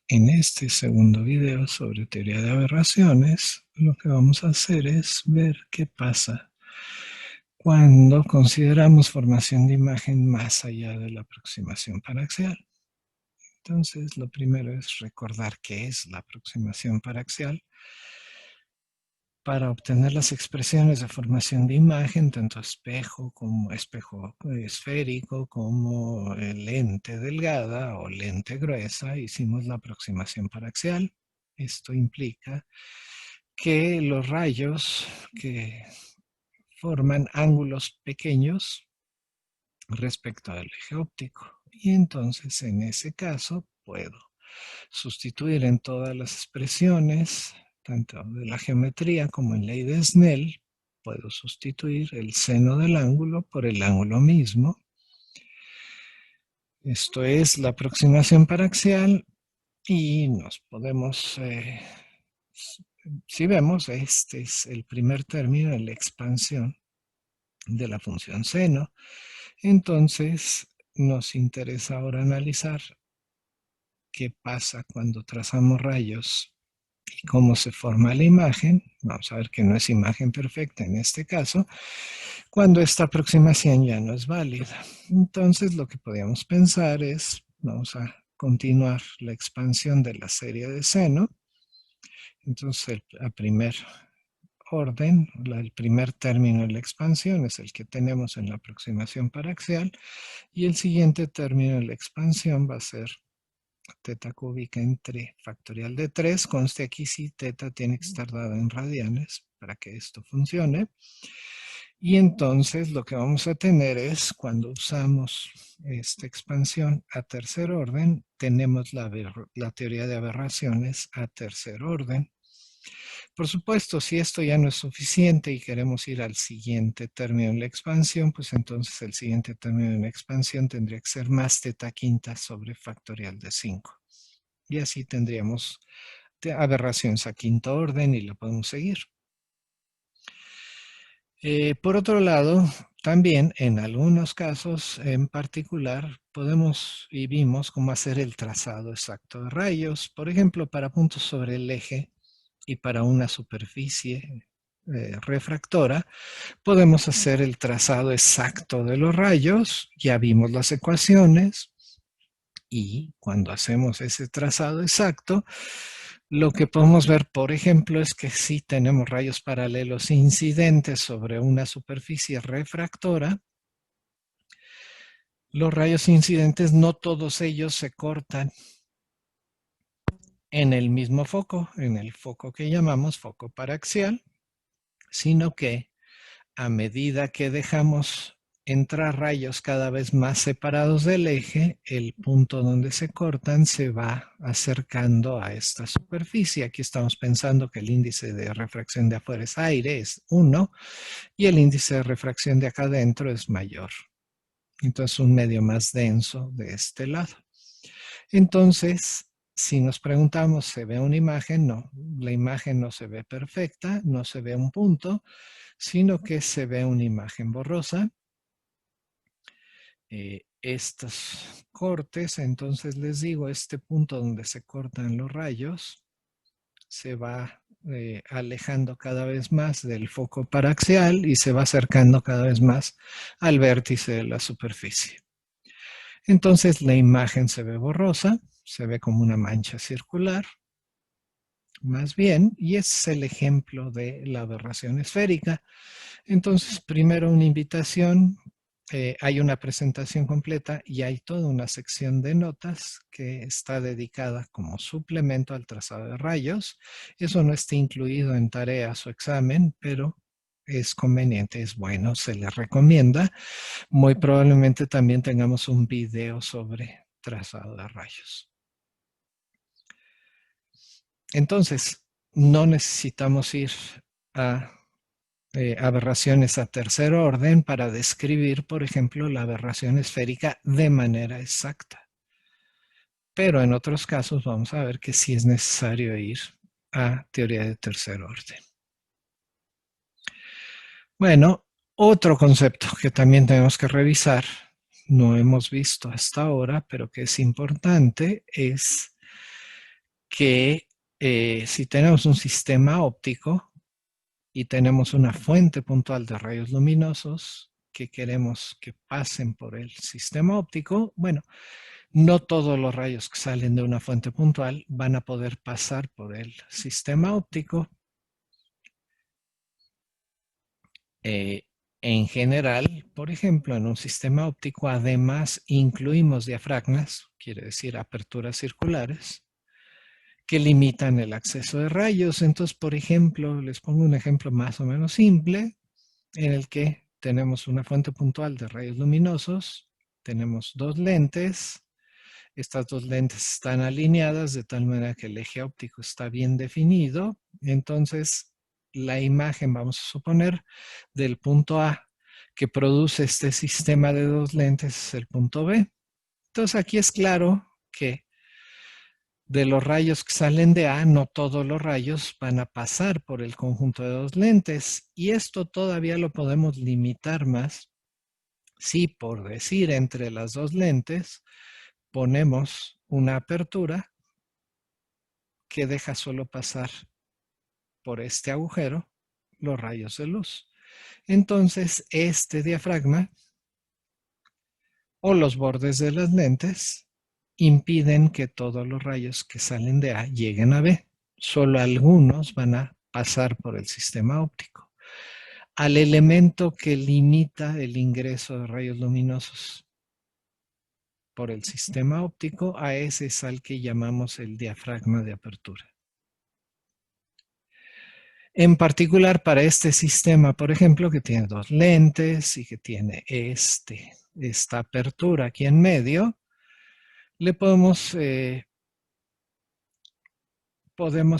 En este segundo video sobre teoría de aberraciones, lo que vamos a hacer es ver qué pasa cuando consideramos formación de imagen más allá de la aproximación paraxial. Entonces, lo primero es recordar qué es la aproximación paraxial. Para obtener las expresiones de formación de imagen, tanto espejo como espejo esférico, como lente delgada o lente gruesa, hicimos la aproximación paraxial. Esto implica que los rayos que forman ángulos pequeños respecto al eje óptico. Y entonces, en ese caso, puedo sustituir en todas las expresiones, tanto de la geometría como en ley de Snell, puedo sustituir el seno del ángulo por el ángulo mismo. Esto es la aproximación paraxial y nos podemos, si vemos, este es el primer término de la expansión de la función seno. Entonces, nos interesa ahora analizar qué pasa cuando trazamos rayos y cómo se forma la imagen. Vamos a ver que no es imagen perfecta en este caso, cuando esta aproximación ya no es válida. Entonces, lo que podríamos pensar es, vamos a continuar la expansión de la serie de seno. Entonces, a primer orden, el primer término de la expansión es el que tenemos en la aproximación paraxial, y el siguiente término de la expansión va a ser teta cúbica entre factorial de 3. Conste aquí si teta tiene que estar dada en radianes para que esto funcione. Y entonces lo que vamos a tener es, cuando usamos esta expansión a tercer orden, tenemos la teoría de aberraciones a tercer orden. Por supuesto, si esto ya no es suficiente y queremos ir al siguiente término en la expansión, pues entonces el siguiente término en la expansión tendría que ser más teta quinta sobre factorial de 5. Y así tendríamos aberraciones a quinto orden y lo podemos seguir. Por otro lado, también en algunos casos en particular podemos y vimos cómo hacer el trazado exacto de rayos, por ejemplo, para puntos sobre el eje y para una superficie refractora, podemos hacer el trazado exacto de los rayos. Ya vimos las ecuaciones y cuando hacemos ese trazado exacto, lo que podemos ver, por ejemplo, es que si tenemos rayos paralelos incidentes sobre una superficie refractora, los rayos incidentes no todos ellos se cortan en el mismo foco, en el foco que llamamos foco paraxial, sino que a medida que dejamos entrar rayos cada vez más separados del eje, el punto donde se cortan se va acercando a esta superficie. Aquí estamos pensando que el índice de refracción de afuera es aire, es 1, y el índice de refracción de acá adentro es mayor. Entonces, un medio más denso de este lado. Entonces, si nos preguntamos, ¿se ve una imagen? No, la imagen no se ve perfecta, no se ve un punto, sino que se ve una imagen borrosa. Estos cortes, entonces les digo, este punto donde se cortan los rayos se va alejando cada vez más del foco paraxial y se va acercando cada vez más al vértice de la superficie. Entonces la imagen se ve borrosa, se ve como una mancha circular, más bien, y es el ejemplo de la aberración esférica. Entonces, primero una invitación, hay una presentación completa y hay toda una sección de notas que está dedicada como suplemento al trazado de rayos. Eso no está incluido en tareas o examen, pero es conveniente, es bueno, se les recomienda. Muy probablemente también tengamos un video sobre trazado de rayos. Entonces, no necesitamos ir a aberraciones a tercer orden para describir, por ejemplo, la aberración esférica de manera exacta. Pero en otros casos vamos a ver que sí es necesario ir a teoría de tercer orden. Bueno, otro concepto que también tenemos que revisar, no hemos visto hasta ahora, pero que es importante, es que si tenemos un sistema óptico y tenemos una fuente puntual de rayos luminosos que queremos que pasen por el sistema óptico, bueno, no todos los rayos que salen de una fuente puntual van a poder pasar por el sistema óptico. En general, por ejemplo, en un sistema óptico, además incluimos diafragmas, quiere decir aperturas circulares, que limitan el acceso de rayos. Entonces, por ejemplo, les pongo un ejemplo más o menos simple, en el que tenemos una fuente puntual de rayos luminosos, tenemos dos lentes, estas dos lentes están alineadas de tal manera que el eje óptico está bien definido. Entonces, la imagen, vamos a suponer, del punto A que produce este sistema de dos lentes es el punto B. Entonces, aquí es claro que de los rayos que salen de A, no todos los rayos van a pasar por el conjunto de dos lentes. Y esto todavía lo podemos limitar más si, por decir, entre las dos lentes ponemos una apertura que deja solo pasar por este agujero los rayos de luz. Entonces, este diafragma o los bordes de las lentes impiden que todos los rayos que salen de A lleguen a B. Solo algunos van a pasar por el sistema óptico. Al elemento que limita el ingreso de rayos luminosos por el sistema óptico, a ese es al que llamamos el diafragma de apertura. En particular para este sistema, por ejemplo, que tiene dos lentes y que tiene esta apertura aquí en medio, le podemos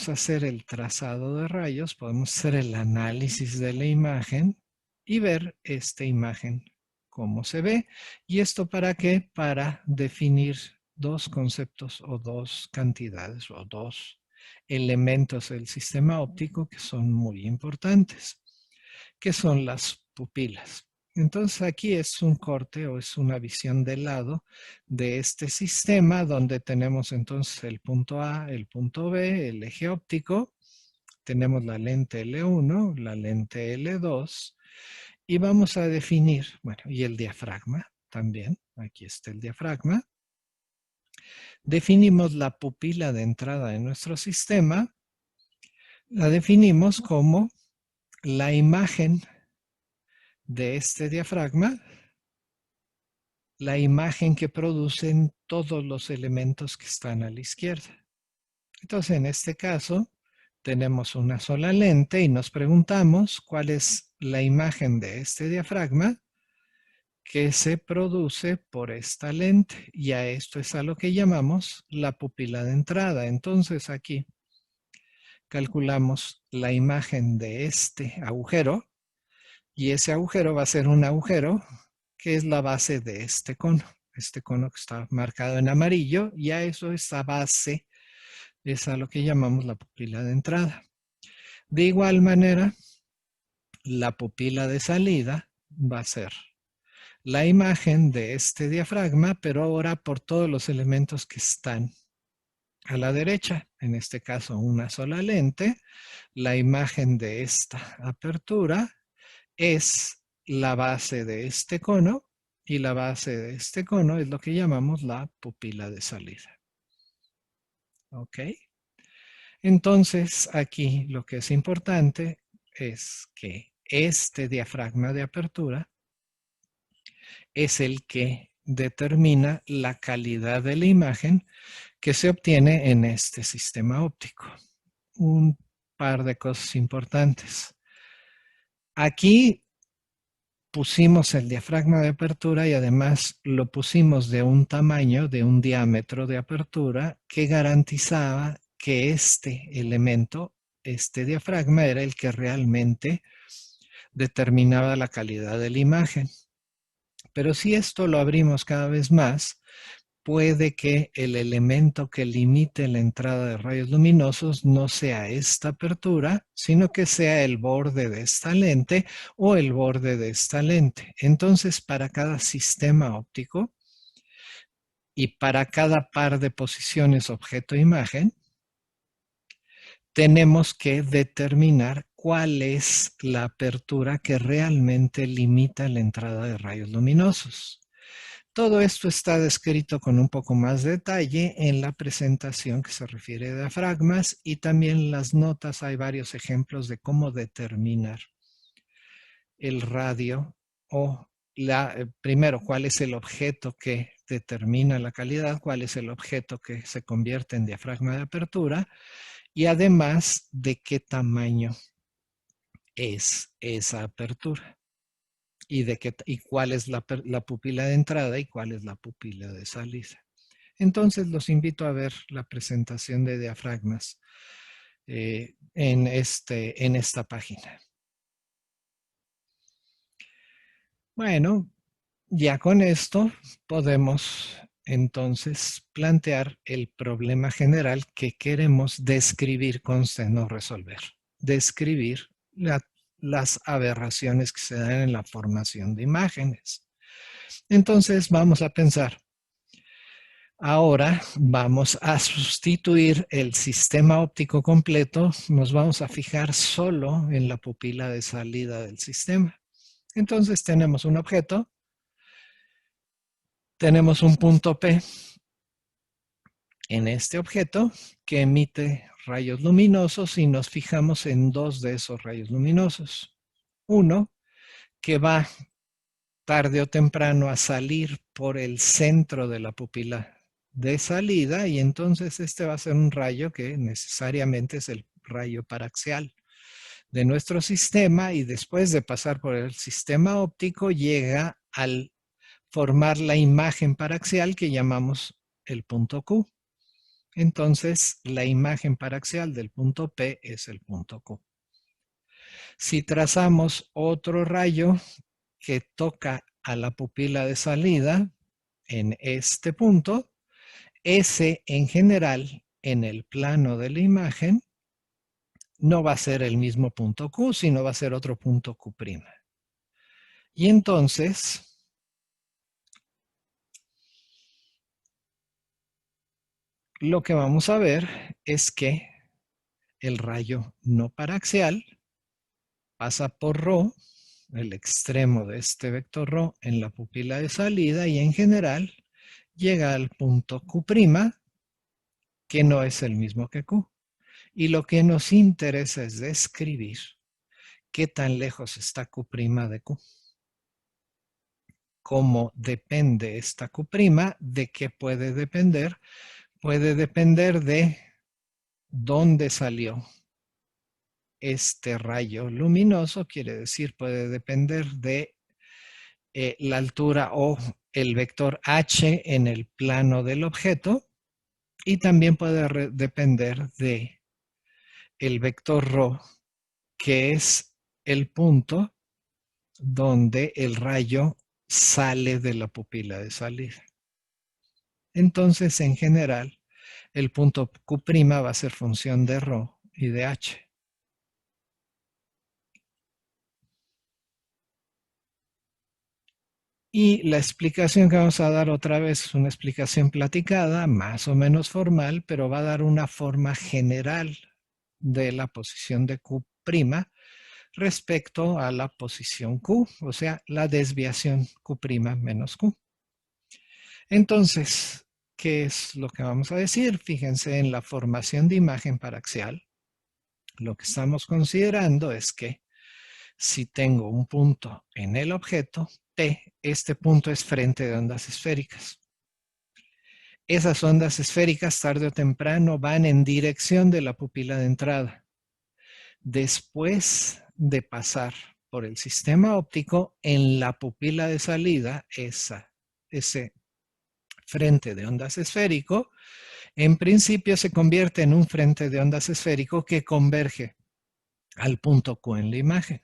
hacer el trazado de rayos, podemos hacer el análisis de la imagen y ver esta imagen cómo se ve. ¿Y esto para qué? Para definir dos conceptos o dos cantidades o dos elementos del sistema óptico que son muy importantes, que son las pupilas. Entonces aquí es un corte o es una visión de lado de este sistema donde tenemos entonces el punto A, el punto B, el eje óptico, tenemos la lente L1, la lente L2 y vamos a definir, bueno, y el diafragma también, aquí está el diafragma. Definimos la pupila de entrada de nuestro sistema, la definimos como la imagen de este diafragma, la imagen que producen todos los elementos que están a la izquierda. Entonces, en este caso, tenemos una sola lente y nos preguntamos cuál es la imagen de este diafragma que se produce por esta lente. Y a esto es a lo que llamamos la pupila de entrada. Entonces, aquí calculamos la imagen de este agujero y ese agujero va a ser un agujero que es la base de este cono que está marcado en amarillo, y a eso, esa base, es a lo que llamamos la pupila de entrada. De igual manera, la pupila de salida va a ser la imagen de este diafragma, pero ahora por todos los elementos que están a la derecha, en este caso una sola lente. La imagen de esta apertura es la base de este cono y la base de este cono es lo que llamamos la pupila de salida. ¿Ok? Entonces, aquí lo que es importante es que este diafragma de apertura es el que determina la calidad de la imagen que se obtiene en este sistema óptico. Un par de cosas importantes. Aquí pusimos el diafragma de apertura y además lo pusimos de un tamaño, de un diámetro de apertura que garantizaba que este elemento, este diafragma, era el que realmente determinaba la calidad de la imagen. Pero si esto lo abrimos cada vez más, puede que el elemento que limite la entrada de rayos luminosos no sea esta apertura, sino que sea el borde de esta lente o el borde de esta lente. Entonces, para cada sistema óptico y para cada par de posiciones objeto-imagen, tenemos que determinar cuál es la apertura que realmente limita la entrada de rayos luminosos. Todo esto está descrito con un poco más de detalle en la presentación que se refiere a diafragmas, y también en las notas hay varios ejemplos de cómo determinar el radio o primero, cuál es el objeto que determina la calidad, cuál es el objeto que se convierte en diafragma de apertura, y además de qué tamaño es esa apertura y cuál es la pupila de entrada y cuál es la pupila de salida. Entonces los invito a ver la presentación de diafragmas en esta página. Bueno, ya con esto podemos entonces plantear el problema general que queremos describir con seno resolver. Describir las aberraciones que se dan en la formación de imágenes. Entonces vamos a pensar, ahora vamos a sustituir el sistema óptico completo, nos vamos a fijar solo en la pupila de salida del sistema. Entonces tenemos un objeto, tenemos un punto P en este objeto que emite rayos luminosos y nos fijamos en dos de esos rayos luminosos. Uno que va tarde o temprano a salir por el centro de la pupila de salida, y entonces este va a ser un rayo que necesariamente es el rayo paraxial de nuestro sistema, y después de pasar por el sistema óptico llega al formar la imagen paraxial que llamamos el punto Q. Entonces, la imagen paraxial del punto P es el punto Q. Si trazamos otro rayo que toca a la pupila de salida en este punto, ese en general en el plano de la imagen no va a ser el mismo punto Q, sino va a ser otro punto Q'. Y entonces lo que vamos a ver es que el rayo no paraxial pasa por ρ, el extremo de este vector ρ en la pupila de salida, y en general llega al punto Q', que no es el mismo que Q. Y lo que nos interesa es describir qué tan lejos está Q' de Q. ¿Cómo depende esta Q'? ¿De qué puede depender? Puede depender de dónde salió este rayo luminoso, quiere decir, puede depender de la altura o el vector h en el plano del objeto, y también puede depender de el vector ρ, que es el punto donde el rayo sale de la pupila de salida. Entonces, en general, el punto Q' va a ser función de ρ y de h. Y la explicación que vamos a dar otra vez es una explicación platicada, más o menos formal, pero va a dar una forma general de la posición de Q' respecto a la posición Q, o sea, la desviación Q' menos Q. Entonces, ¿qué es lo que vamos a decir? Fíjense en la formación de imagen paraxial. Lo que estamos considerando es que si tengo un punto en el objeto, P, este punto es frente de ondas esféricas. Esas ondas esféricas tarde o temprano van en dirección de la pupila de entrada. Después de pasar por el sistema óptico, en la pupila de salida, ese frente de ondas esférico, en principio se convierte en un frente de ondas esférico que converge al punto Q en la imagen.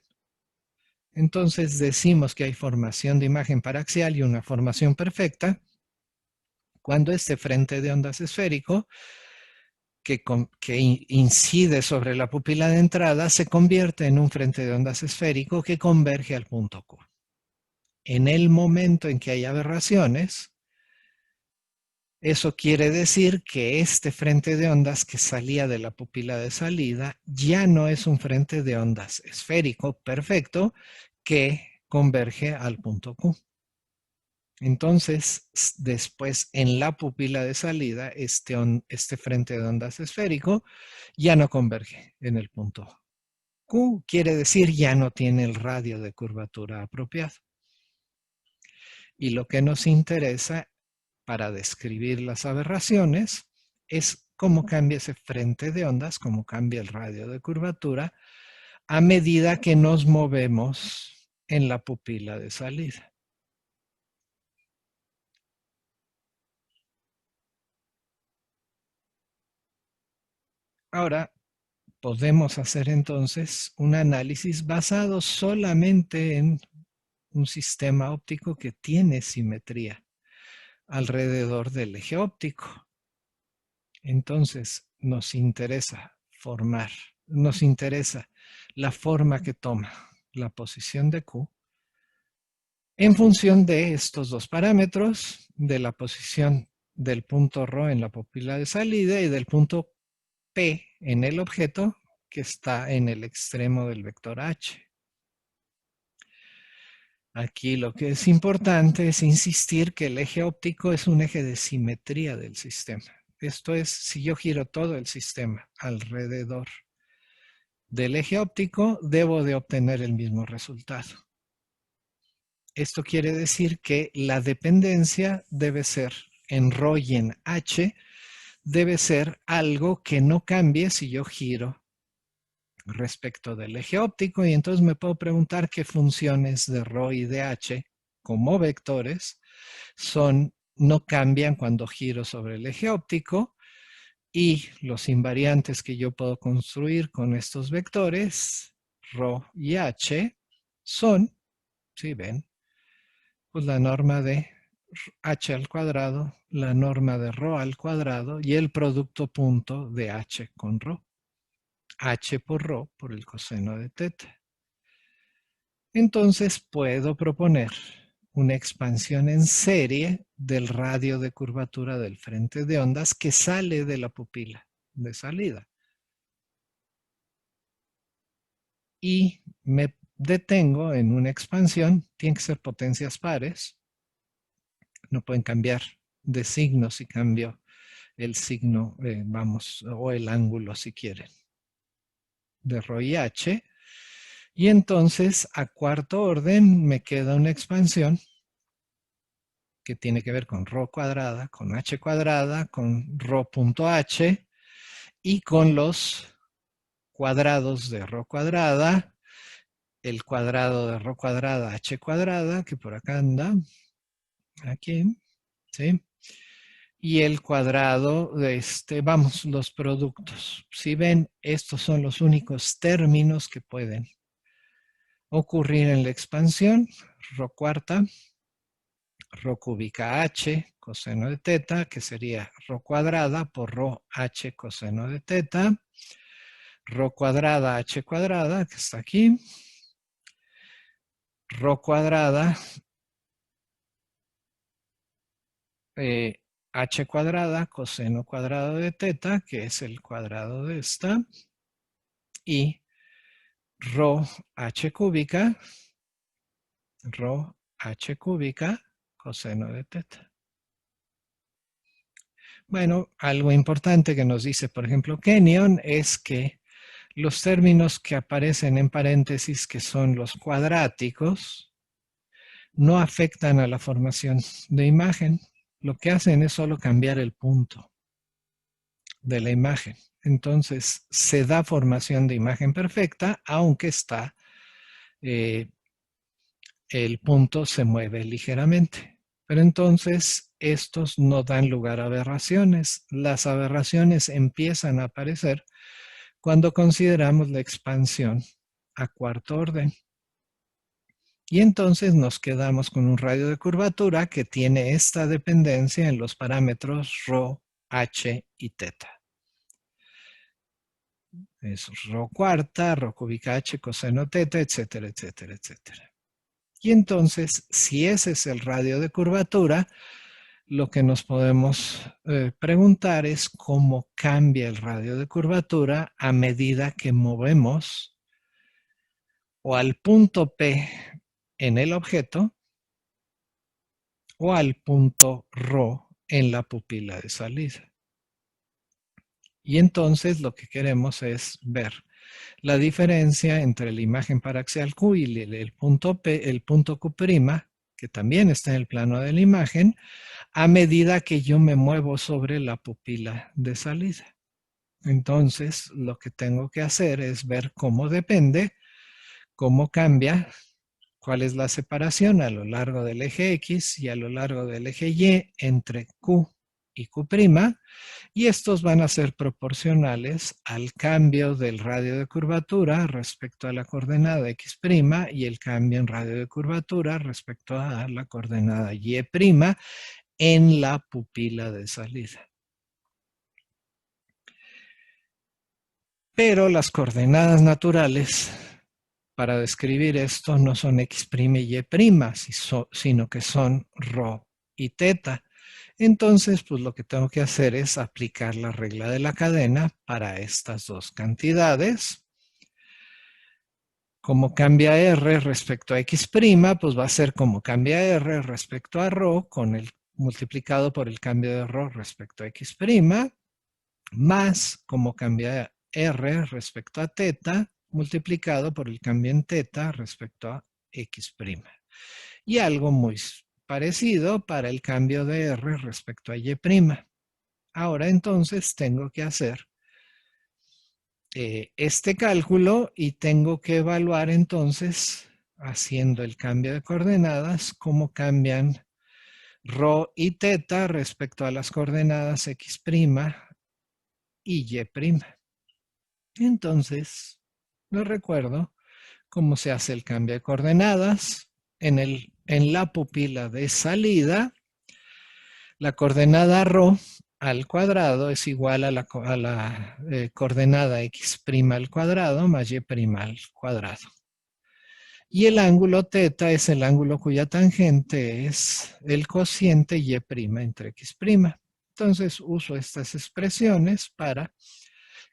Entonces decimos que hay formación de imagen paraxial y una formación perfecta cuando este frente de ondas esférico que incide sobre la pupila de entrada se convierte en un frente de ondas esférico que converge al punto Q. En el momento en que hay aberraciones, Eso quiere decir que este frente de ondas que salía de la pupila de salida ya no es un frente de ondas esférico perfecto que converge al punto Q. Entonces, después en la pupila de salida, este frente de ondas esférico ya no converge en el punto Q, quiere decir ya no tiene el radio de curvatura apropiado. Y lo que nos interesa para describir las aberraciones es cómo cambia ese frente de ondas, cómo cambia el radio de curvatura a medida que nos movemos en la pupila de salida. Ahora, podemos hacer entonces un análisis basado solamente en un sistema óptico que tiene simetría alrededor del eje óptico. Entonces, nos interesa la forma que toma la posición de Q en función de estos dos parámetros, de la posición del punto ρ en la pupila de salida y del punto P en el objeto que está en el extremo del vector H. Aquí lo que es importante es insistir que el eje óptico es un eje de simetría del sistema. Esto es, si yo giro todo el sistema alrededor del eje óptico, debo de obtener el mismo resultado. Esto quiere decir que la dependencia debe ser en ρ y en H, debe ser algo que no cambie si yo giro respecto del eje óptico, y entonces me puedo preguntar qué funciones de ρ y de H como vectores no cambian cuando giro sobre el eje óptico, y los invariantes que yo puedo construir con estos vectores, ρ y H, son, si ven, pues la norma de H al cuadrado, la norma de ρ al cuadrado y el producto punto de H con ρ. H por ρ por el coseno de teta. Entonces puedo proponer una expansión en serie del radio de curvatura del frente de ondas que sale de la pupila de salida. Y me detengo en una expansión, tienen que ser potencias pares, no pueden cambiar de signo si cambio el signo, o el ángulo si quieren, de ρ y H. Y entonces a cuarto orden me queda una expansión que tiene que ver con ρ cuadrada, con H cuadrada, con ρ.h y con los cuadrados de ρ cuadrada, el cuadrado de ρ cuadrada, H cuadrada, que por acá anda, aquí, ¿sí? Y el cuadrado de los productos. Si ven, estos son los únicos términos que pueden ocurrir en la expansión, ρ cuarta, ρ cúbica h coseno de teta, que sería ρ cuadrada por ρ h coseno de teta, ρ cuadrada h cuadrada, que está aquí, ρ cuadrada h cuadrada coseno cuadrado de teta, que es el cuadrado de esta, y ρ h cúbica, coseno de teta. Bueno, algo importante que nos dice, por ejemplo, Kenyon, es que los términos que aparecen en paréntesis, que son los cuadráticos, no afectan a la formación de imagen. Lo que hacen es solo cambiar el punto de la imagen. Entonces, se da formación de imagen perfecta, aunque el punto se mueve ligeramente. Pero entonces, estos no dan lugar a aberraciones. Las aberraciones empiezan a aparecer cuando consideramos la expansión a cuarto orden. Y entonces nos quedamos con un radio de curvatura que tiene esta dependencia en los parámetros ρ, h y teta. Es ρ cuarta, ρ cúbica h coseno teta, etcétera, etcétera, etcétera. Y entonces, si ese es el radio de curvatura, lo que nos podemos preguntar es cómo cambia el radio de curvatura a medida que movemos o al punto P en el objeto o al punto ρ en la pupila de salida. Y entonces lo que queremos es ver la diferencia entre la imagen paraxial Q y el punto P, el punto Q', que también está en el plano de la imagen, a medida que yo me muevo sobre la pupila de salida. Entonces, lo que tengo que hacer es ver cómo depende, cómo cambia, cuál es la separación a lo largo del eje X y a lo largo del eje Y entre Q y Q', y estos van a ser proporcionales al cambio del radio de curvatura respecto a la coordenada X' y el cambio en radio de curvatura respecto a la coordenada Y' en la pupila de salida. Pero las coordenadas naturales para describir esto no son X' y Y', sino que son ρ y θ. Entonces, pues lo que tengo que hacer es aplicar la regla de la cadena para estas dos cantidades. Como cambia R respecto a X', pues va a ser como cambia R respecto a ρ con el multiplicado por el cambio de ρ respecto a X', más como cambia R respecto a θ multiplicado por el cambio en θ respecto a X'. Y algo muy parecido para el cambio de R respecto a Y'. Ahora entonces tengo que hacer este cálculo y tengo que evaluar entonces, haciendo el cambio de coordenadas, cómo cambian ρ y θ respecto a las coordenadas X' y Y'. Entonces, les recuerdo cómo se hace el cambio de coordenadas. En la pupila de salida, la coordenada ρ al cuadrado es igual a la coordenada X' al cuadrado más Y' al cuadrado. Y el ángulo θ es el ángulo cuya tangente es el cociente Y' entre X'. Entonces uso estas expresiones para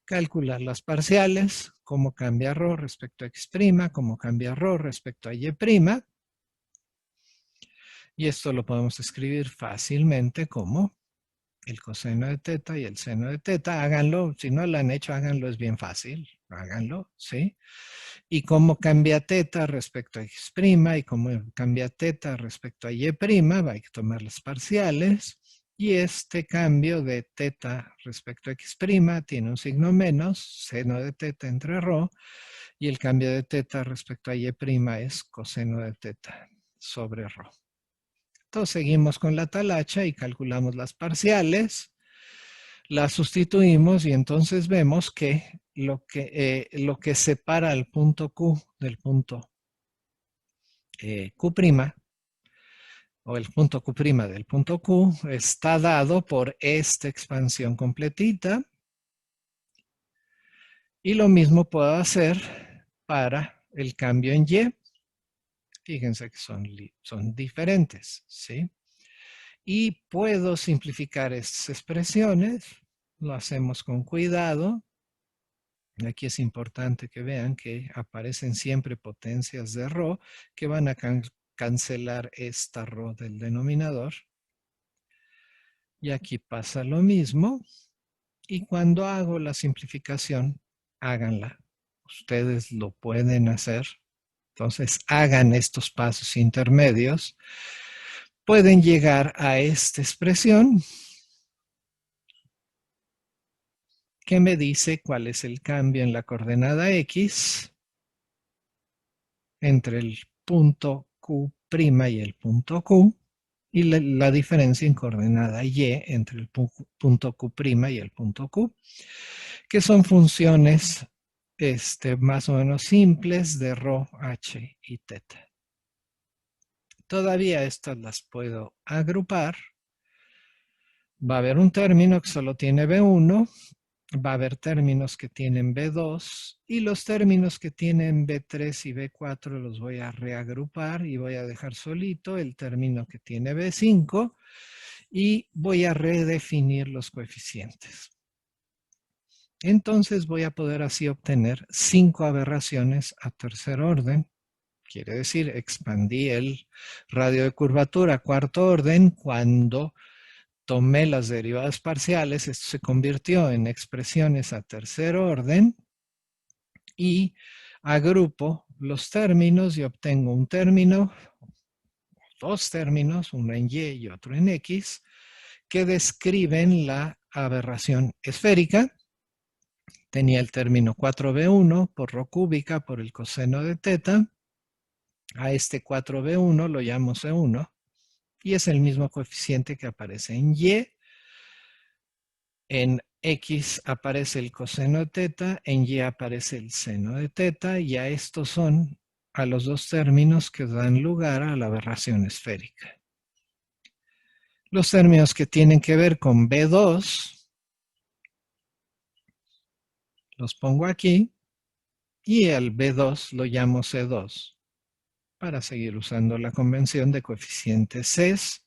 calcular las parciales, cómo cambia ρ respecto a X', cómo cambia ρ respecto a Y'. Y esto lo podemos escribir fácilmente como el coseno de θ y el seno de θ. Háganlo, si no lo han hecho, háganlo, es bien fácil. Háganlo, ¿sí? Y cómo cambia θ respecto a X' y cómo cambia θ respecto a Y', hay que tomar las parciales. Y este cambio de θ respecto a X' tiene un signo menos, seno de θ entre ρ, y el cambio de θ respecto a Y' es coseno de θ sobre ρ. Entonces seguimos con la talacha y calculamos las parciales, las sustituimos y entonces vemos que lo que separa al punto Q del punto Q', o el punto Q' del punto Q, está dado por esta expansión completita. Y lo mismo puedo hacer para el cambio en Y. Fíjense que son diferentes, ¿sí? Y puedo simplificar estas expresiones. Lo hacemos con cuidado. Aquí es importante que vean que aparecen siempre potencias de ρ que van a cancelar esta ρ del denominador. Y aquí pasa lo mismo. Y cuando hago la simplificación, háganla. Ustedes lo pueden hacer. Entonces, hagan estos pasos intermedios. Pueden llegar a esta expresión que me dice cuál es el cambio en la coordenada X entre el punto Q' y el punto Q, y la diferencia en coordenada Y entre el punto Q' y el punto Q, que son funciones más o menos simples de ρ, h y θ. Todavía estas las puedo agrupar. Va a haber un término que solo tiene B1, va a haber términos que tienen B2 y los términos que tienen B3 y B4 los voy a reagrupar y voy a dejar solito el término que tiene B5 y voy a redefinir los coeficientes. Entonces voy a poder así obtener 5 aberraciones a tercer orden. Quiere decir, expandí el radio de curvatura a cuarto orden cuando tomé las derivadas parciales. Esto se convirtió en expresiones a tercer orden y agrupo los términos y obtengo un término, dos términos, uno en Y y otro en X, que describen la aberración esférica. Tenía el término 4b1 por rho cúbica por el coseno de teta. A este 4b1 lo llamo C1 y es el mismo coeficiente que aparece en Y. En X aparece el coseno de teta, en Y aparece el seno de teta y a estos son a los dos términos que dan lugar a la aberración esférica. Los términos que tienen que ver con B2 los pongo aquí y al B2 lo llamo C2 para seguir usando la convención de coeficientes Cs.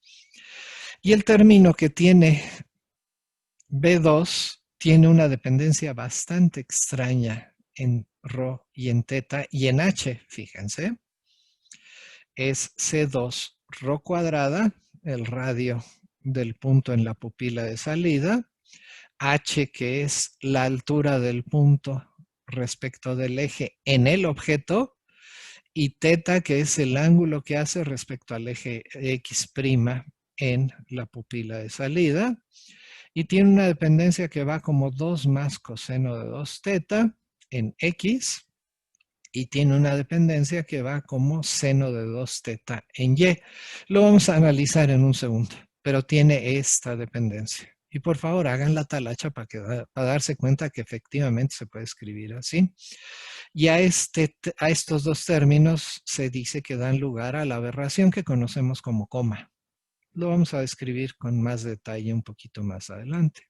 Y el término que tiene B2 tiene una dependencia bastante extraña en ρ y en teta y en h, fíjense. Es C2 ρ cuadrada, el radio del punto en la pupila de salida, h que es la altura del punto respecto del eje en el objeto, y teta que es el ángulo que hace respecto al eje X' en la pupila de salida. Y tiene una dependencia que va como 2 más coseno de 2 teta en X, y tiene una dependencia que va como seno de 2 teta en Y. Lo vamos a analizar en un segundo, pero tiene esta dependencia. Y por favor, hagan la talacha para darse cuenta que efectivamente se puede escribir así. Y a estos dos términos se dice que dan lugar a la aberración que conocemos como coma. Lo vamos a describir con más detalle un poquito más adelante.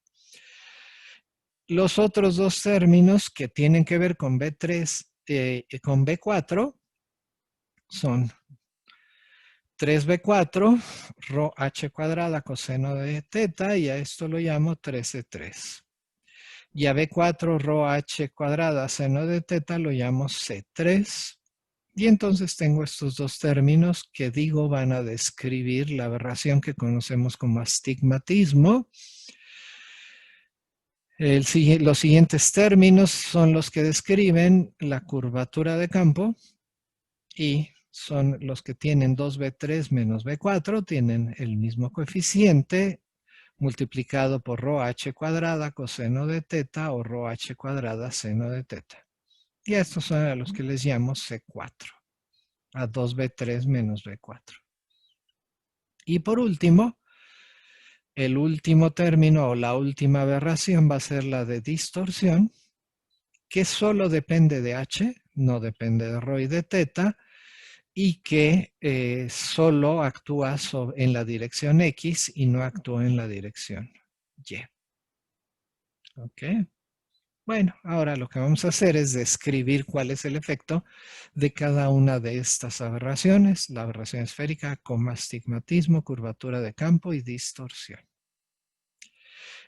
Los otros dos términos que tienen que ver con B3 con B4 son 3B4 rho h cuadrada coseno de teta, y a esto lo llamo 13,3. Y a B4 rho h cuadrada seno de teta lo llamo C3. Y entonces tengo estos dos términos que digo van a describir la aberración que conocemos como astigmatismo. Los siguientes términos son los que describen la curvatura de campo y son los que tienen 2b3 menos b4, tienen el mismo coeficiente multiplicado por rho h cuadrada coseno de teta o rho h cuadrada seno de teta. Y a estos son a los que les llamo C4, a 2b3 menos b4. Y por último, el último término o la última aberración va a ser la de distorsión, que solo depende de h, no depende de rho y de teta, y que solo actúa en la dirección X y no actúa en la dirección Y. ¿Ok? Bueno, ahora lo que vamos a hacer es describir cuál es el efecto de cada una de estas aberraciones: la aberración esférica, coma, astigmatismo, curvatura de campo y distorsión.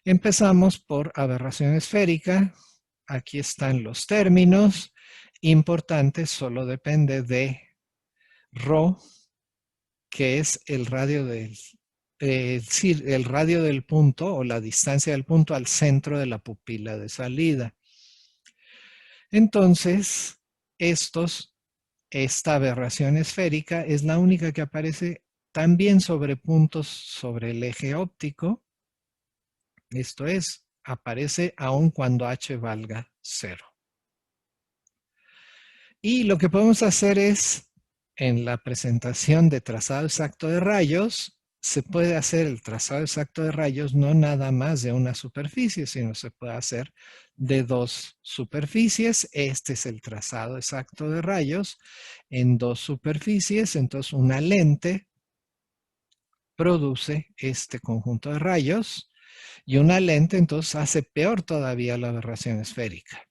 Empezamos por aberración esférica. Aquí están los términos. Importante, solo depende de rho, que es el radio el radio del punto o la distancia del punto al centro de la pupila de salida. Entonces, esta aberración esférica es la única que aparece también sobre puntos sobre el eje óptico. Esto es, aparece aun cuando h valga 0. Y lo que podemos hacer es, en la presentación de trazado exacto de rayos, se puede hacer el trazado exacto de rayos no nada más de una superficie, sino se puede hacer de dos superficies. Este es el trazado exacto de rayos en dos superficies. Entonces, una lente produce este conjunto de rayos, y una lente entonces hace peor todavía la aberración esférica.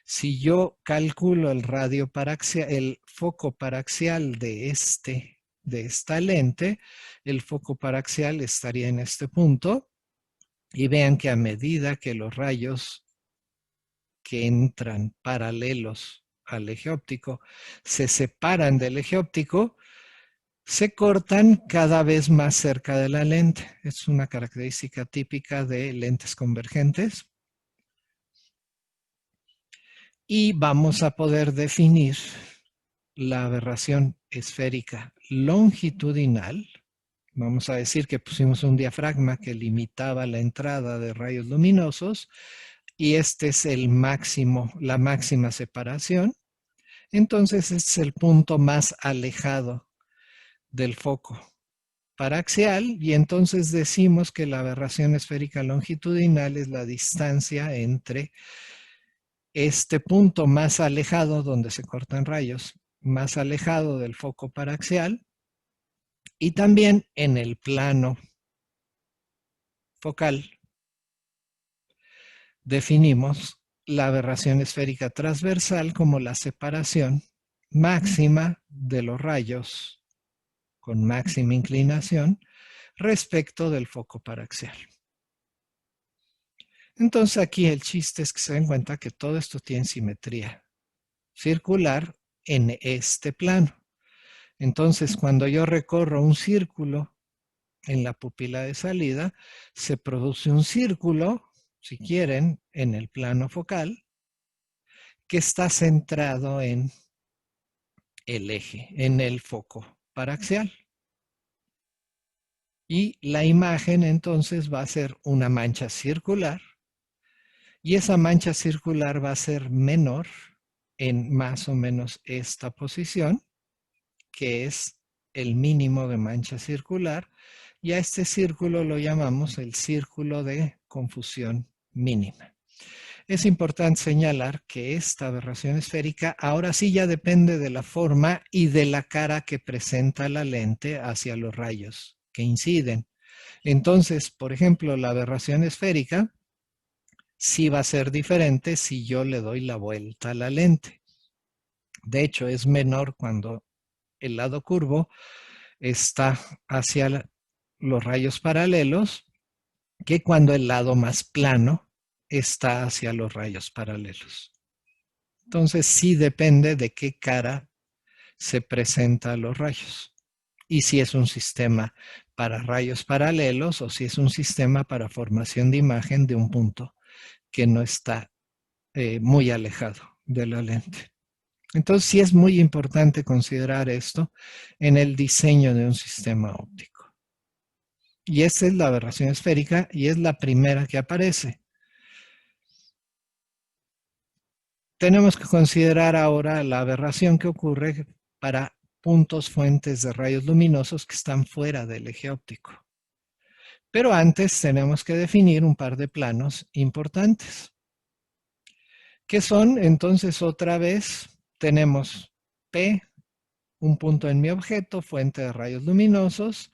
Si yo calculo el foco paraxial de este de esta lente, el foco paraxial estaría en este punto. Y vean que a medida que los rayos que entran paralelos al eje óptico se separan del eje óptico, se cortan cada vez más cerca de la lente. Es una característica típica de lentes convergentes. Y vamos a poder definir la aberración esférica longitudinal. Vamos a decir que pusimos un diafragma que limitaba la entrada de rayos luminosos y este es el máximo, la máxima separación. Entonces este es el punto más alejado del foco paraxial y entonces decimos que la aberración esférica longitudinal es la distancia entre este punto más alejado donde se cortan rayos, más alejado del foco paraxial y también en el plano focal definimos la aberración esférica transversal como la separación máxima de los rayos con máxima inclinación respecto del foco paraxial. Entonces aquí el chiste es que se den cuenta que todo esto tiene simetría circular en este plano. Entonces cuando yo recorro un círculo en la pupila de salida, se produce un círculo, si quieren, en el plano focal, que está centrado en el eje, en el foco paraxial. Y la imagen entonces va a ser una mancha circular y esa mancha circular va a ser menor en más o menos esta posición, que es el mínimo de mancha circular, y a este círculo lo llamamos el círculo de confusión mínima. Es importante señalar que esta aberración esférica ahora sí ya depende de la forma y de la cara que presenta la lente hacia los rayos que inciden. Entonces, por ejemplo, la aberración esférica sí va a ser diferente si yo le doy la vuelta a la lente. De hecho, es menor cuando el lado curvo está hacia los rayos paralelos que cuando el lado más plano está hacia los rayos paralelos. Entonces sí depende de qué cara se presenta a los rayos y si es un sistema para rayos paralelos o si es un sistema para formación de imagen de un punto que no está muy alejado de la lente. Entonces sí es muy importante considerar esto en el diseño de un sistema óptico. Y esta es la aberración esférica y es la primera que aparece. Tenemos que considerar ahora la aberración que ocurre para puntos fuentes de rayos luminosos que están fuera del eje óptico. Pero antes tenemos que definir un par de planos importantes. ¿Qué son? Entonces otra vez tenemos P, un punto en mi objeto, fuente de rayos luminosos.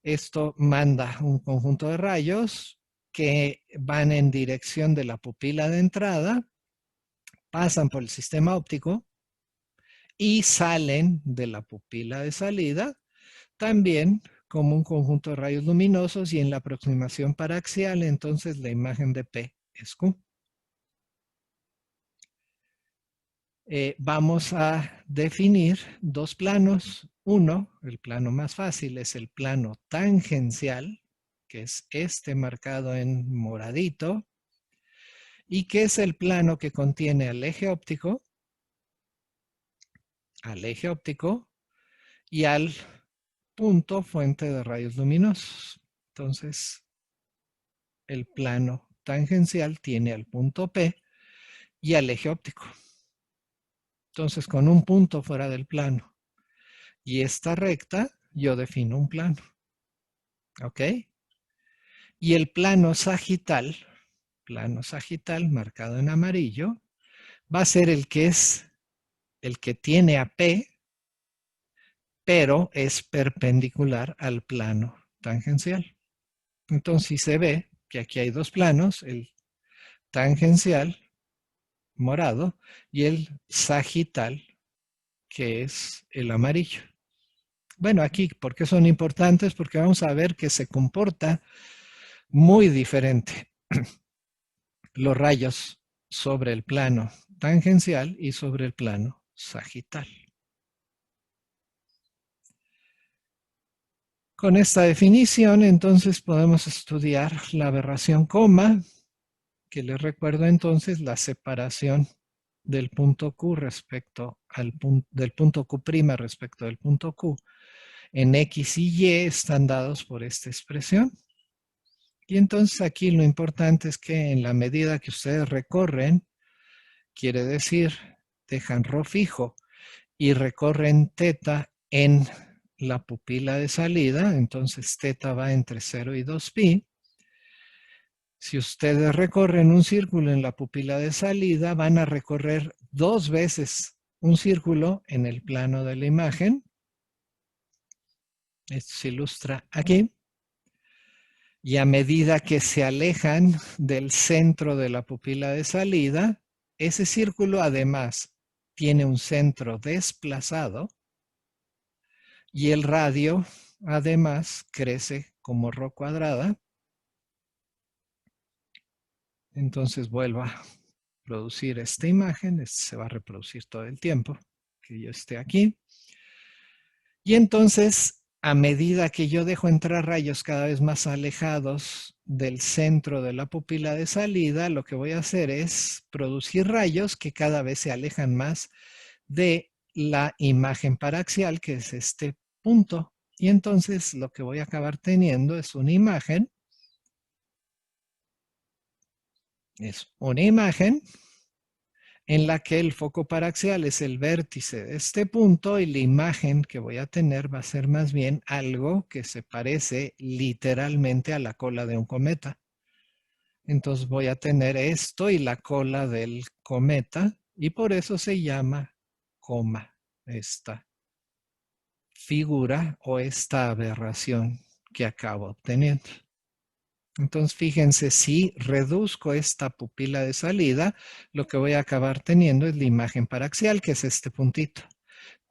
Esto manda un conjunto de rayos que van en dirección de la pupila de entrada, pasan por el sistema óptico y salen de la pupila de salida, también como un conjunto de rayos luminosos y en la aproximación paraxial, entonces la imagen de P es Q. Vamos a definir dos planos. Uno, el plano más fácil, es el plano tangencial, que es este marcado en moradito, y que es el plano que contiene al eje óptico y al punto fuente de rayos luminosos. Entonces, el plano tangencial tiene al punto P y al eje óptico. Entonces, con un punto fuera del plano y esta recta, yo defino un plano. ¿Ok? Y el plano sagital marcado en amarillo, va a ser el que es el que tiene a P, pero es perpendicular al plano tangencial. Entonces se ve que aquí hay dos planos, el tangencial morado y el sagital, que es el amarillo. Bueno, aquí, ¿por qué son importantes? Porque vamos a ver que se comporta muy diferente los rayos sobre el plano tangencial y sobre el plano sagital. Con esta definición, entonces, podemos estudiar la aberración coma, que les recuerdo entonces la separación del punto Q respecto al punto, del punto Q' respecto del punto Q en X y Y están dados por esta expresión. Y entonces aquí lo importante es que en la medida que ustedes recorren, quiere decir, dejan ρ fijo y recorren teta en la pupila de salida, entonces teta va entre 0 y 2pi. Si ustedes recorren un círculo en la pupila de salida, van a recorrer 2 veces un círculo en el plano de la imagen. Esto se ilustra aquí. Y a medida que se alejan del centro de la pupila de salida, ese círculo además tiene un centro desplazado y el radio además crece como ρ cuadrada. Entonces vuelvo a producir esta imagen, se va a reproducir todo el tiempo que yo esté aquí. Y entonces, a medida que yo dejo entrar rayos cada vez más alejados del centro de la pupila de salida, lo que voy a hacer es producir rayos que cada vez se alejan más de la imagen paraxial, que es este punto. Y entonces lo que voy a acabar teniendo es una imagen. Es una imagen en la que el foco paraxial es el vértice de este punto y la imagen que voy a tener va a ser más bien algo que se parece literalmente a la cola de un cometa. Entonces voy a tener esto y la cola del cometa y por eso se llama coma esta figura o esta aberración que acabo obteniendo. Entonces, fíjense, si reduzco esta pupila de salida, lo que voy a acabar teniendo es la imagen paraxial, que es este puntito.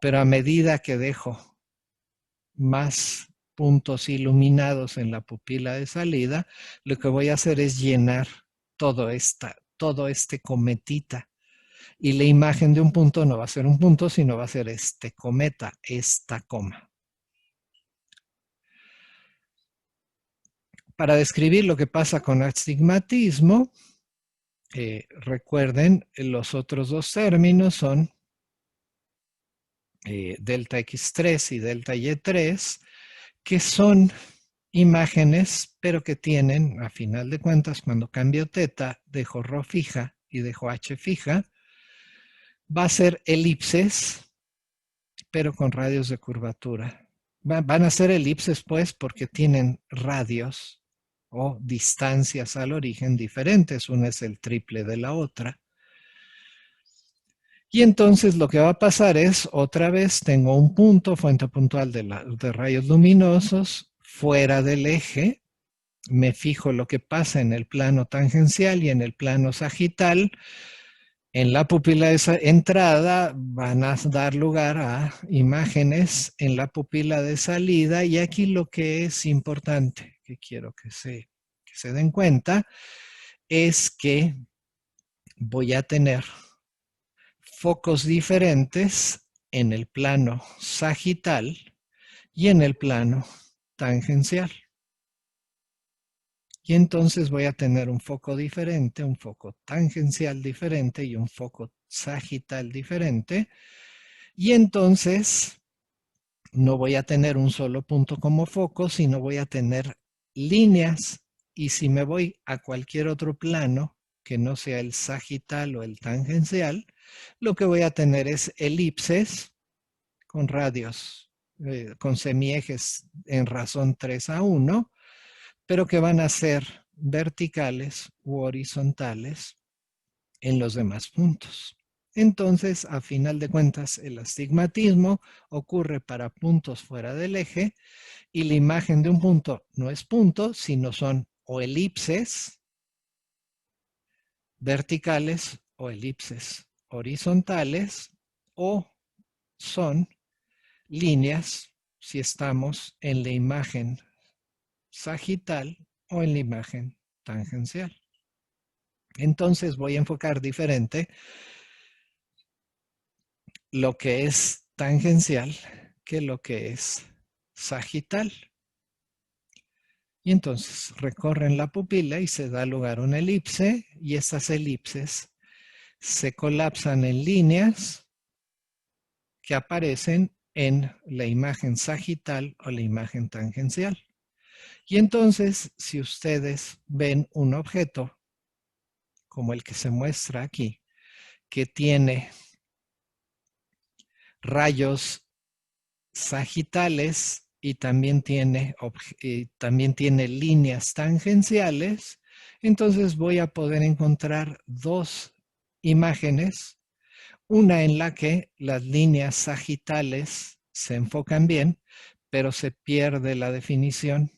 Pero a medida que dejo más puntos iluminados en la pupila de salida, lo que voy a hacer es llenar todo este cometita. Y la imagen de un punto no va a ser un punto, sino va a ser este cometa, esta coma. Para describir lo que pasa con astigmatismo, recuerden, los otros dos términos son delta X3 y delta Y3, que son imágenes, pero que tienen, a final de cuentas, cuando cambio teta, dejo ρ fija y dejo H fija, va a ser elipses, pero con radios de curvatura. Van a ser elipses, pues, porque tienen radios o distancias al origen diferentes. Una es el triple de la otra. Y entonces lo que va a pasar es, otra vez tengo un punto, fuente puntual de rayos luminosos, fuera del eje. Me fijo lo que pasa en el plano tangencial y en el plano sagital. En la pupila de esa entrada van a dar lugar a imágenes en la pupila de salida. Y aquí lo que es importante, que quiero que se den cuenta, es que voy a tener focos diferentes en el plano sagital y en el plano tangencial. Y entonces voy a tener un foco diferente, un foco tangencial diferente y un foco sagital diferente. Y entonces no voy a tener un solo punto como foco, sino voy a tener líneas. Y si me voy a cualquier otro plano que no sea el sagital o el tangencial, lo que voy a tener es elipses con radios, con semiejes en razón 3:1, pero que van a ser verticales u horizontales en los demás puntos. Entonces, a final de cuentas, el astigmatismo ocurre para puntos fuera del eje y la imagen de un punto no es punto, sino son o elipses verticales o elipses horizontales o son líneas si estamos en la imagen sagital o en la imagen tangencial. Entonces voy a enfocar diferente lo que es tangencial que lo que es sagital. Y entonces recorren la pupila y se da lugar a una elipse, y estas elipses se colapsan en líneas que aparecen en la imagen sagital o la imagen tangencial. Y entonces, si ustedes ven un objeto como el que se muestra aquí, que tiene rayos sagitales y también tiene líneas tangenciales, entonces voy a poder encontrar dos imágenes, una en la que las líneas sagitales se enfocan bien, pero se pierde la definición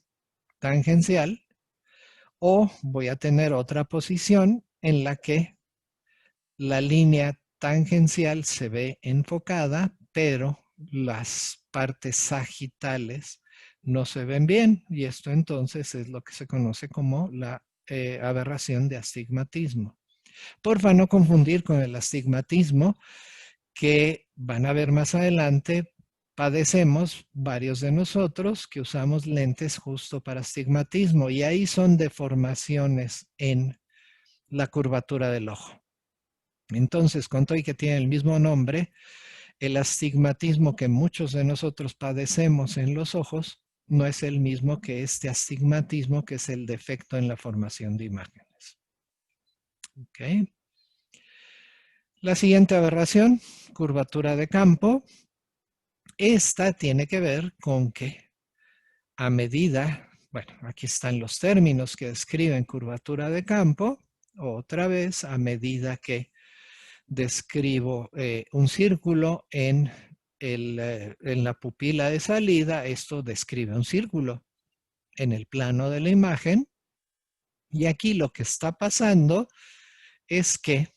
tangencial, o voy a tener otra posición en la que la línea tangencial se ve enfocada, pero las partes sagitales no se ven bien, y esto entonces es lo que se conoce como la aberración de astigmatismo. Porfa, no confundir con el astigmatismo que van a ver más adelante. Padecemos varios de nosotros que usamos lentes justo para astigmatismo, y ahí son deformaciones en la curvatura del ojo. Entonces, con todo y que tiene el mismo nombre, el astigmatismo que muchos de nosotros padecemos en los ojos no es el mismo que este astigmatismo, que es el defecto en la formación de imágenes. ¿Okay? La siguiente aberración, curvatura de campo. Esta tiene que ver con que a medida, bueno, aquí están los términos que describen curvatura de campo. Otra vez, a medida que describo un círculo en la pupila de salida, esto describe un círculo en el plano de la imagen. Y aquí lo que está pasando es que,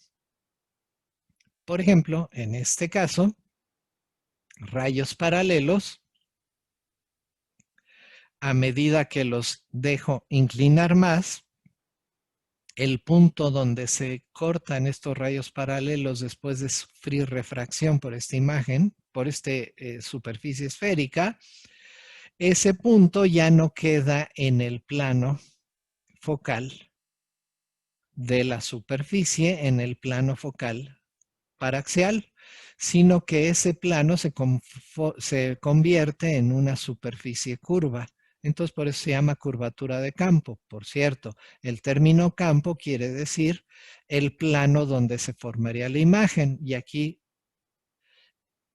por ejemplo, en este caso, rayos paralelos, a medida que los dejo inclinar más, el punto donde se cortan estos rayos paralelos después de sufrir refracción por esta imagen, por esta superficie esférica, ese punto ya no queda en el plano focal de la superficie, en el plano focal paraxial, sino que ese plano se convierte en una superficie curva. Entonces, por eso se llama curvatura de campo. Por cierto, el término campo quiere decir el plano donde se formaría la imagen. Y aquí,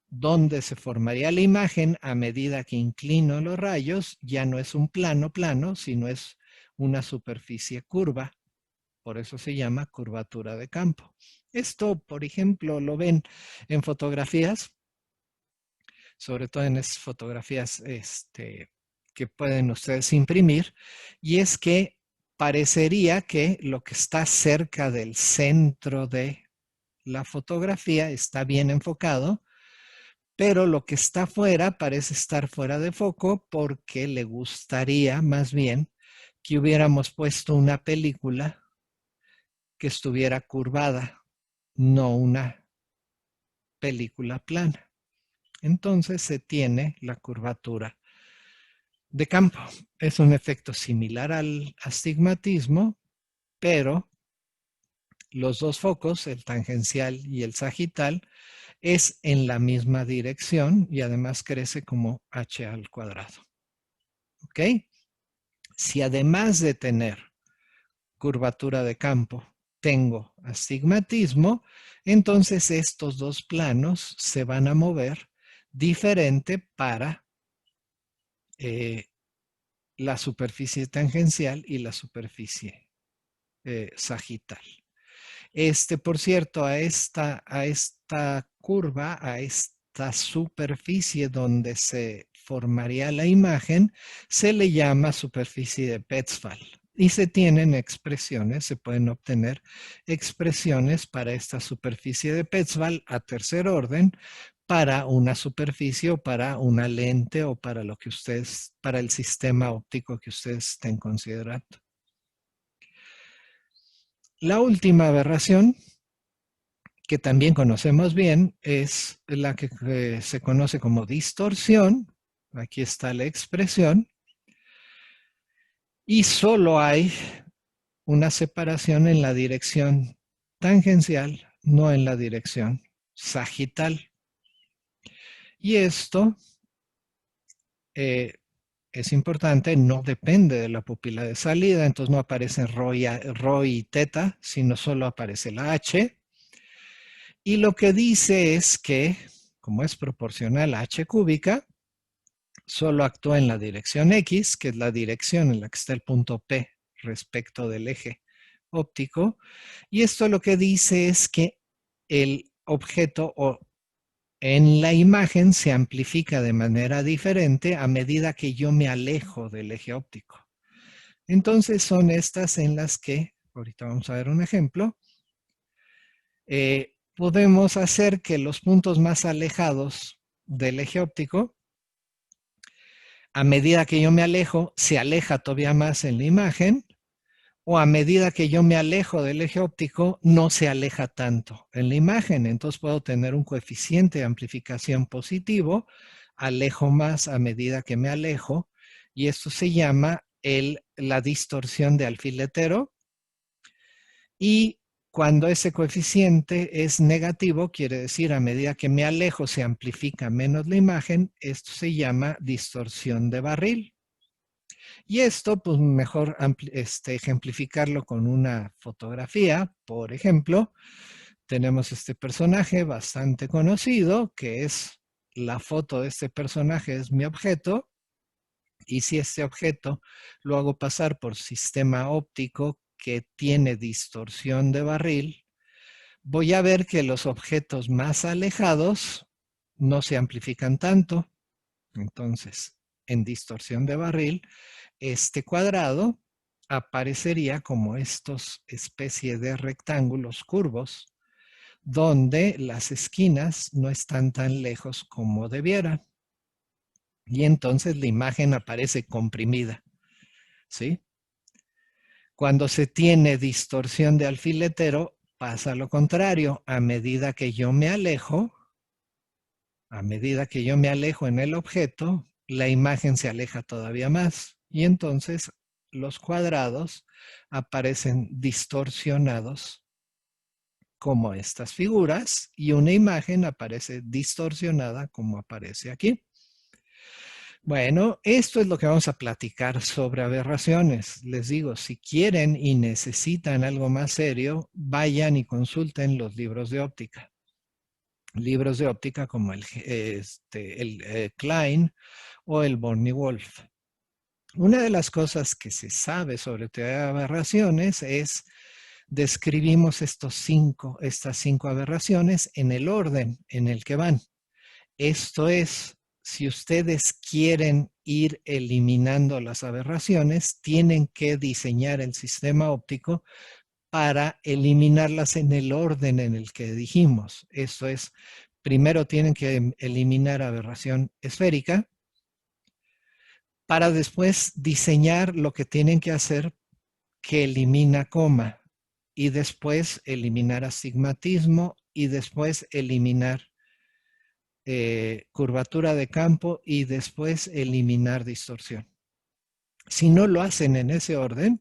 donde se formaría la imagen a medida que inclino los rayos, ya no es un plano plano, sino es una superficie curva. Por eso se llama curvatura de campo. Esto, por ejemplo, lo ven en fotografías, sobre todo en esas fotografías que pueden ustedes imprimir, y es que parecería que lo que está cerca del centro de la fotografía está bien enfocado, pero lo que está fuera parece estar fuera de foco, porque le gustaría más bien que hubiéramos puesto una película que estuviera curvada, no una película plana. Entonces se tiene la curvatura de campo. Es un efecto similar al astigmatismo, pero los dos focos, el tangencial y el sagital, es en la misma dirección y además crece como h al cuadrado. ¿Ok? Si además de tener curvatura de campo tengo astigmatismo, entonces estos dos planos se van a mover diferente para la superficie tangencial y la superficie sagital. Por cierto, a esta curva, a esta superficie donde se formaría la imagen, se le llama superficie de Petzval. Y se tienen expresiones, se pueden obtener expresiones para esta superficie de Petzval a tercer orden, para una superficie o para una lente o para lo que ustedes, para el sistema óptico que ustedes estén considerando. La última aberración, que también conocemos bien, es la que se conoce como distorsión. Aquí está la expresión. Y solo hay una separación en la dirección tangencial, no en la dirección sagital. Y esto es importante, no depende de la pupila de salida, entonces no aparece Rho y teta, sino solo aparece la H. Y lo que dice es que, como es proporcional a H cúbica, solo actúa en la dirección X, que es la dirección en la que está el punto P respecto del eje óptico. Y esto lo que dice es que el objeto en la imagen se amplifica de manera diferente a medida que yo me alejo del eje óptico. Entonces son estas en las que, ahorita vamos a ver un ejemplo, podemos hacer que los puntos más alejados del eje óptico, a medida que yo me alejo, se aleja todavía más en la imagen, o a medida que yo me alejo del eje óptico, no se aleja tanto en la imagen. Entonces puedo tener un coeficiente de amplificación positivo, alejo más a medida que me alejo, y esto se llama la distorsión de alfiletero. Y cuando ese coeficiente es negativo, quiere decir a medida que me alejo se amplifica menos la imagen, esto se llama distorsión de barril. Y esto, pues mejor ejemplificarlo con una fotografía. Por ejemplo, tenemos este personaje bastante conocido, que es la foto de este personaje, es mi objeto. Y si este objeto lo hago pasar por sistema óptico que tiene distorsión de barril, voy a ver que los objetos más alejados no se amplifican tanto. Entonces, en distorsión de barril, este cuadrado aparecería como estos especies de rectángulos curvos, donde las esquinas no están tan lejos como debieran. Y entonces la imagen aparece comprimida, ¿sí? Cuando se tiene distorsión de alfiletero, pasa lo contrario. A medida que yo me alejo en el objeto, la imagen se aleja todavía más. Y entonces los cuadrados aparecen distorsionados como estas figuras y una imagen aparece distorsionada como aparece aquí. Bueno, esto es lo que vamos a platicar sobre aberraciones. Les digo, si quieren y necesitan algo más serio, vayan y consulten los libros de óptica. Libros de óptica como el Klein o el Borny-Wolf. Una de las cosas que se sabe sobre teoría de aberraciones es describimos estas cinco aberraciones en el orden en el que van. Esto es, si ustedes quieren ir eliminando las aberraciones, tienen que diseñar el sistema óptico para eliminarlas en el orden en el que dijimos. Esto es, primero tienen que eliminar aberración esférica para después diseñar lo que tienen que hacer que elimina coma y después eliminar astigmatismo y después eliminar curvatura de campo y después eliminar distorsión. Si no lo hacen en ese orden,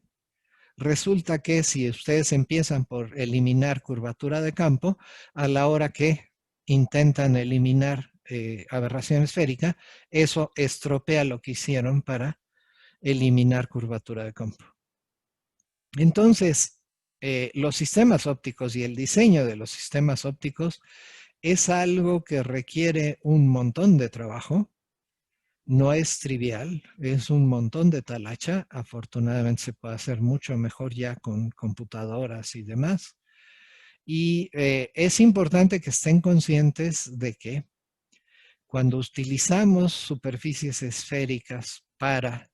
resulta que si ustedes empiezan por eliminar curvatura de campo, a la hora que intentan eliminar aberración esférica, eso estropea lo que hicieron para eliminar curvatura de campo. Entonces, los sistemas ópticos y el diseño de los sistemas ópticos es algo que requiere un montón de trabajo. No es trivial, es un montón de talacha. Afortunadamente se puede hacer mucho mejor ya con computadoras y demás. Y es importante que estén conscientes de que cuando utilizamos superficies esféricas para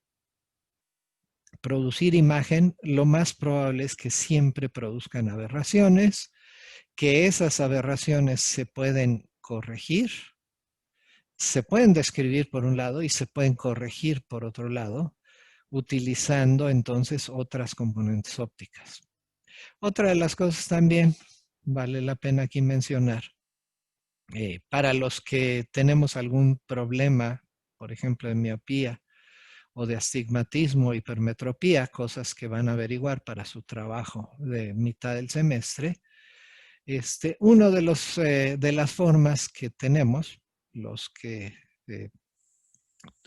producir imagen, lo más probable es que siempre produzcan aberraciones, que esas aberraciones se pueden corregir se pueden describir por un lado y se pueden corregir por otro lado, utilizando entonces otras componentes ópticas. Otra de las cosas también vale la pena aquí mencionar, para los que tenemos algún problema, por ejemplo, de miopía o de astigmatismo, hipermetropía, cosas que van a averiguar para su trabajo de mitad del semestre, uno de las formas que tenemos, los que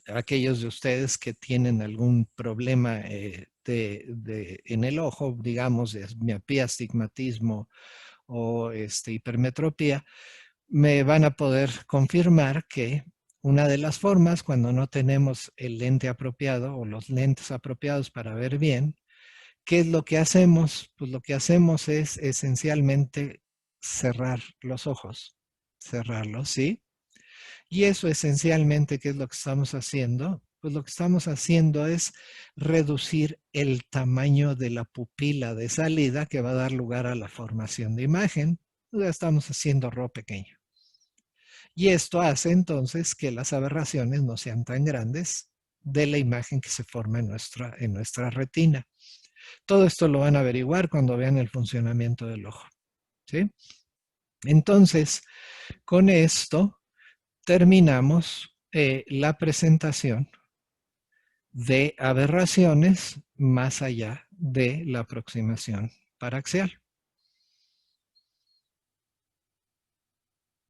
aquellos de ustedes que tienen algún problema en el ojo, digamos, de miopía, astigmatismo o hipermetropía, me van a poder confirmar que una de las formas, cuando no tenemos el lente apropiado o los lentes apropiados para ver bien, ¿qué es lo que hacemos? Pues lo que hacemos es esencialmente cerrar los ojos, cerrarlos, ¿sí? Y eso esencialmente, ¿qué es lo que estamos haciendo? Pues lo que estamos haciendo es reducir el tamaño de la pupila de salida que va a dar lugar a la formación de imagen. Lo estamos haciendo RAW pequeño. Y esto hace entonces que las aberraciones no sean tan grandes de la imagen que se forma en nuestra retina. Todo esto lo van a averiguar cuando vean el funcionamiento del ojo, ¿sí? Entonces, con esto terminamos la presentación de aberraciones más allá de la aproximación paraxial.